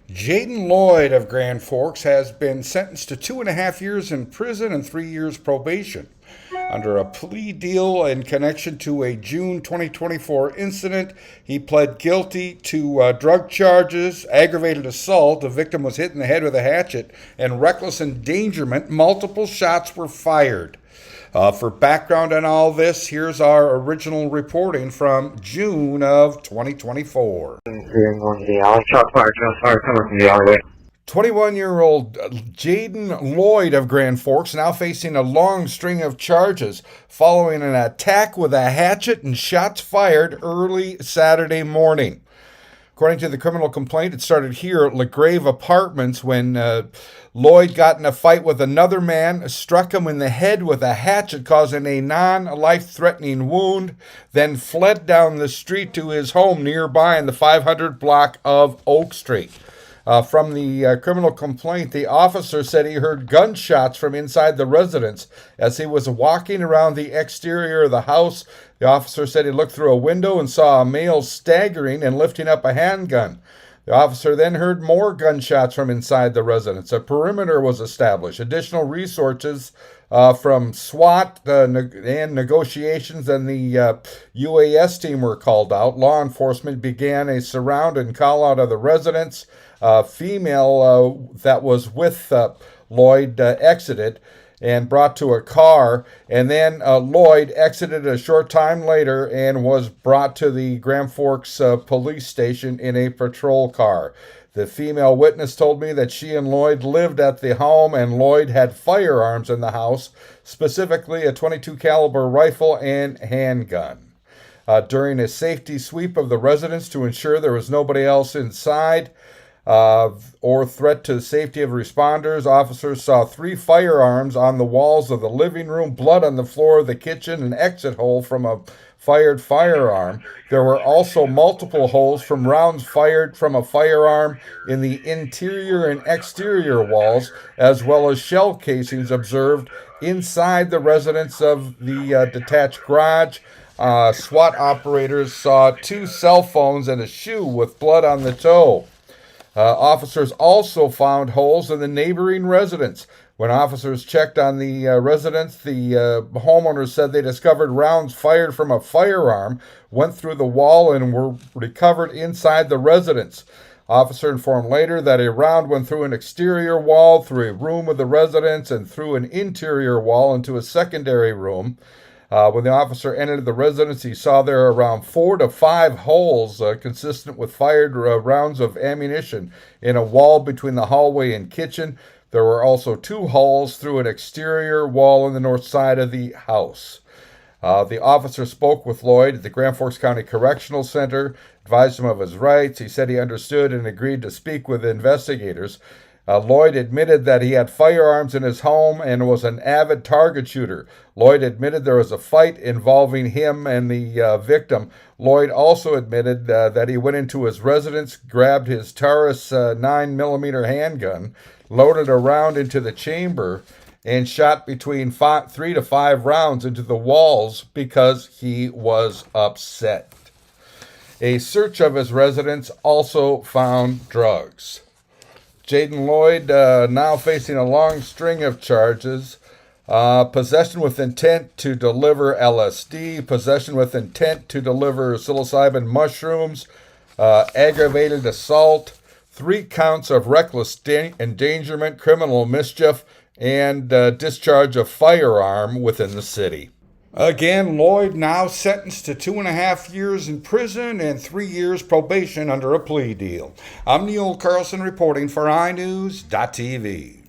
Jaden Lloyd of Grand Forks has been sentenced to 2.5 years in prison and 3 years probation under a plea deal in connection to a June 2024 incident. He pled guilty to drug charges, aggravated assault. The victim was hit in the head with a hatchet, and reckless endangerment. Multiple shots were fired. For background on all this, here's our original reporting from June of 2024. Hearing one to the alley. Shot fire coming from the alleyway. 21-year-old Jaden Lloyd of Grand Forks now facing a long string of charges following an attack with a hatchet and shots fired early Saturday morning. According to the criminal complaint, it started here at LaGrave Apartments when Lloyd got in a fight with another man, struck him in the head with a hatchet, causing a non-life-threatening wound, then fled down the street to his home nearby in the 500 block of Oak Street. From the criminal complaint, the officer said he heard gunshots from inside the residence as he was walking around the exterior of the house. The officer said he looked through a window and saw a male staggering and lifting up a handgun. The officer then heard more gunshots from inside the residence. A perimeter was established. Additional resources from SWAT and negotiations and the UAS team were called out. Law enforcement began a surround and call out of the residence. Female that was with Lloyd exited and brought to a car, and then Lloyd exited a short time later and was brought to the Grand Forks police station in a patrol car. The female witness told me that she and Lloyd lived at the home, and Lloyd had firearms in the house, specifically a .22 caliber rifle and handgun. During a safety sweep of the residence to ensure there was nobody else inside, or threat to the safety of responders, officers saw 3 firearms on the walls of the living room, blood on the floor of the kitchen, an exit hole from a fired firearm. There were also multiple holes from rounds fired from a firearm in the interior and exterior walls, as well as shell casings observed inside the residence of the detached garage. SWAT operators saw 2 cell phones and a shoe with blood on the toe. Officers also found holes in the neighboring residence. When officers checked on the residence, the homeowners said they discovered rounds fired from a firearm went through the wall and were recovered inside the residence. Officer informed later that a round went through an exterior wall, through a room of the residence, and through an interior wall into a secondary room. When the officer entered the residence, he saw there around 4 to 5 holes consistent with fired rounds of ammunition in a wall between the hallway and kitchen. There were also 2 holes through an exterior wall on the north side of the house. The officer spoke with Lloyd at the Grand Forks County Correctional Center, advised him of his rights. He said he understood and agreed to speak with investigators. Lloyd admitted that he had firearms in his home and was an avid target shooter. Lloyd admitted there was a fight involving him and the victim. Lloyd also admitted that he went into his residence, grabbed his Taurus 9mm handgun, loaded a round into the chamber, and shot between 3 to 5 rounds into the walls because he was upset. A search of his residence also found drugs. Jaden Lloyd now facing a long string of charges. Possession with intent to deliver LSD, possession with intent to deliver psilocybin mushrooms, aggravated assault, 3 counts of reckless endangerment, criminal mischief, and discharge of firearm within the city. Again, Lloyd now sentenced to 2.5 years in prison and 3 years probation under a plea deal. I'm Neil Carlson reporting for iNewZ.TV.